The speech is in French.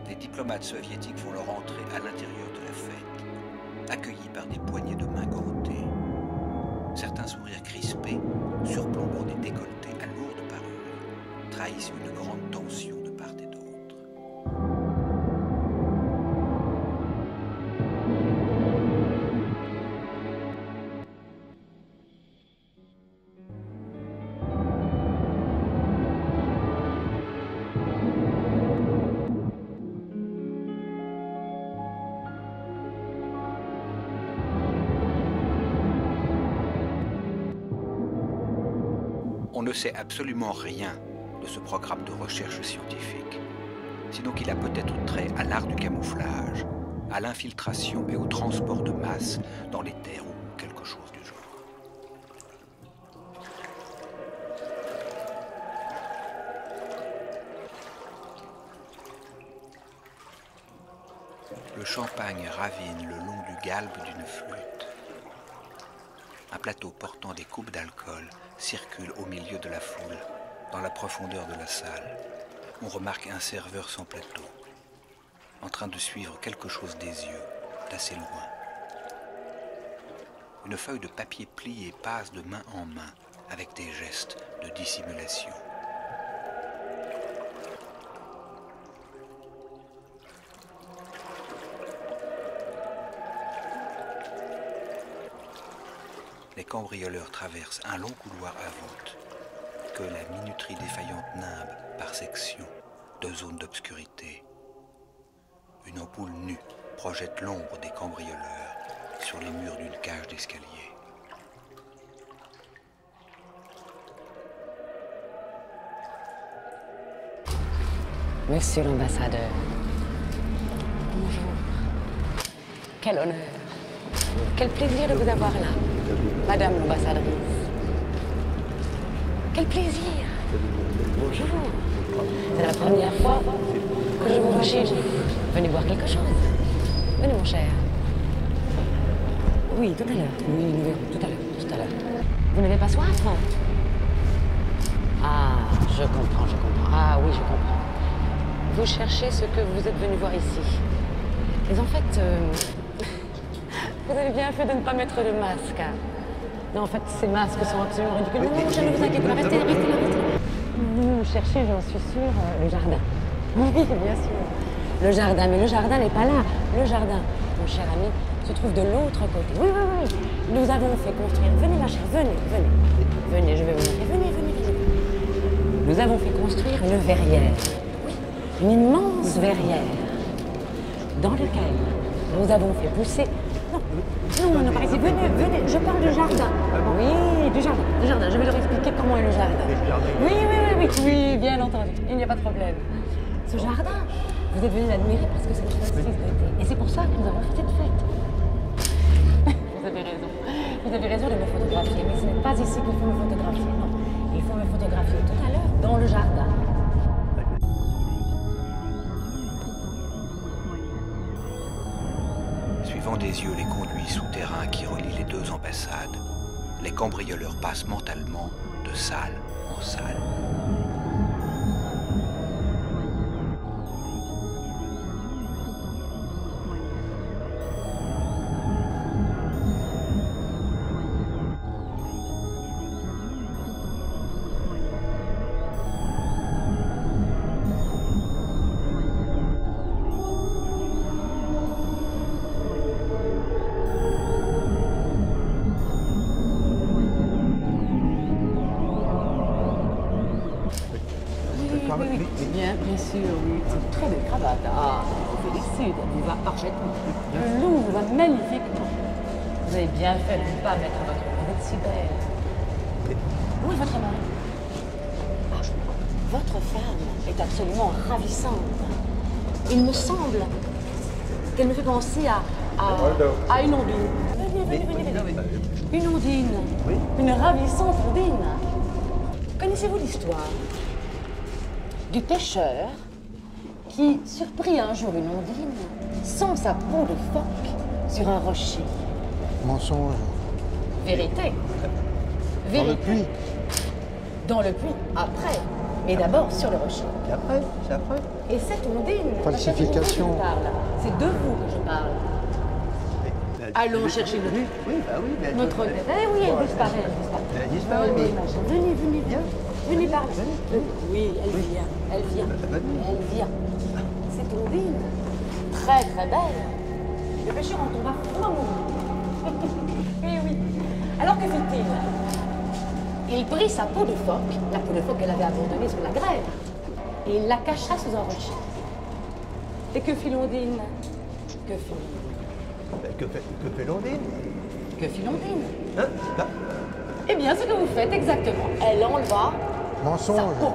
Des diplomates soviétiques font leur entrée à l'intérieur de la fête, accueillis par des poignées de main gantées. Certains sourires crispés, surplombant des décolletés à lourde parure, trahissent une grande tension de part et d'autre. On ne sait absolument rien de ce programme de recherche scientifique, sinon qu'il a peut-être trait à l'art du camouflage, à l'infiltration et au transport de masse dans les terres ou quelque chose du genre. Le champagne ravine le long du galbe d'une flûte. Un plateau portant des coupes d'alcool circule au milieu de la foule, dans la profondeur de la salle. On remarque un serveur sans plateau, en train de suivre quelque chose des yeux, d'assez loin. Une feuille de papier pliée passe de main en main, avec des gestes de dissimulation. Les cambrioleurs traversent un long couloir à voûte que la minuterie défaillante nimbe par section de zones d'obscurité. Une ampoule nue projette l'ombre des cambrioleurs sur les murs d'une cage d'escalier. Monsieur l'ambassadeur. Bonjour. Quel honneur. Quel plaisir de vous avoir là, Madame l'ambassadrice. Quel plaisir. Bonjour. C'est la première fois que je vous vois chez vous. Venez boire quelque chose. Venez, mon cher. Oui, tout à l'heure. Oui, nous verrons. Tout à l'heure. Tout à l'heure. Vous n'avez pas soif, hein? Ah, je comprends, je comprends. Ah oui, je comprends. Vous cherchez ce que vous êtes venu voir ici. Mais en fait, vous avez bien fait de ne pas mettre de masque. Non, en fait, ces masques sont absolument ridicules. Non, non, je ne vous inquiète pas. Restez là, restez là, restez là. Vous cherchez, j'en suis sûre, le jardin. Oui, bien sûr. Le jardin, mais le jardin n'est pas là. Le jardin, mon cher ami, se trouve de l'autre côté. Oui, oui, oui. Nous avons fait construire. Venez, ma chère, venez, venez. Venez, je vais vous montrer. Venez, venez, venez. Nous avons fait construire une verrière. Oui, une immense verrière. Dans laquelle nous avons fait pousser. Non, non, par ici, venez, venez, je parle du jardin. Oui, du jardin, je vais leur expliquer comment est le jardin. Oui, oui, oui, oui, oui, bien entendu, il n'y a pas de problème. Ce jardin, vous êtes venu l'admirer parce que c'est le solstice d'été. Et c'est pour ça que nous avons fait cette fête. Vous avez raison de me photographier, mais ce n'est pas ici qu'il faut me photographier, non. Il faut me photographier tout à l'heure dans le jardin. Suivant des yeux les conduits souterrains qui relient les deux ambassades, les cambrioleurs passent mentalement de salle en salle. Oui, bien sûr, oui. C'est une très belle cravate. Ah, je vous félicite, elle vous va parfaitement. Le loup vous va magnifiquement. Vous avez bien fait de ne pas mettre votre robe si belle. Où est votre mari? Ah, votre femme est absolument ravissante. Il me semble qu'elle me fait penser à une ondine. Venez, venez, venez. Une ondine. Oui. Une ravissante ondine. Connaissez-vous l'histoire du pêcheur qui surprit un jour une ondine sans sa peau de phoque sur un rocher? Mensonge. Vérité. Dans le puits. Dans le puits, après. Mais d'abord sur le rocher. Et après, c'est après. Et cette Ondine, Falsification. c'est de vous que je parle. Allons chercher notre... Oui, bah oui, mais Notre Ondine. Eh oui, elle disparaît, elle disparaît. Elle a disparu, Oui, mais... ma chérie. Venez, venez, viens. Venez par là. Oui, elle vient, elle vient. Elle vient. C'est Ondine. Très, très belle. Le pêcheur en tomba fou amoureux. Oui, oui. Alors que fit-il? Il prit sa peau de phoque, la peau de phoque qu'elle avait abandonnée sur la grève, et il la cacha sous un rocher. Et que fit l'Ondine? Que fit Que fait l'Ondine? Que fit l'Ondine? Hein? Bah, Eh bien, ce que vous faites exactement. Elle enleva sa Mensonge. peau.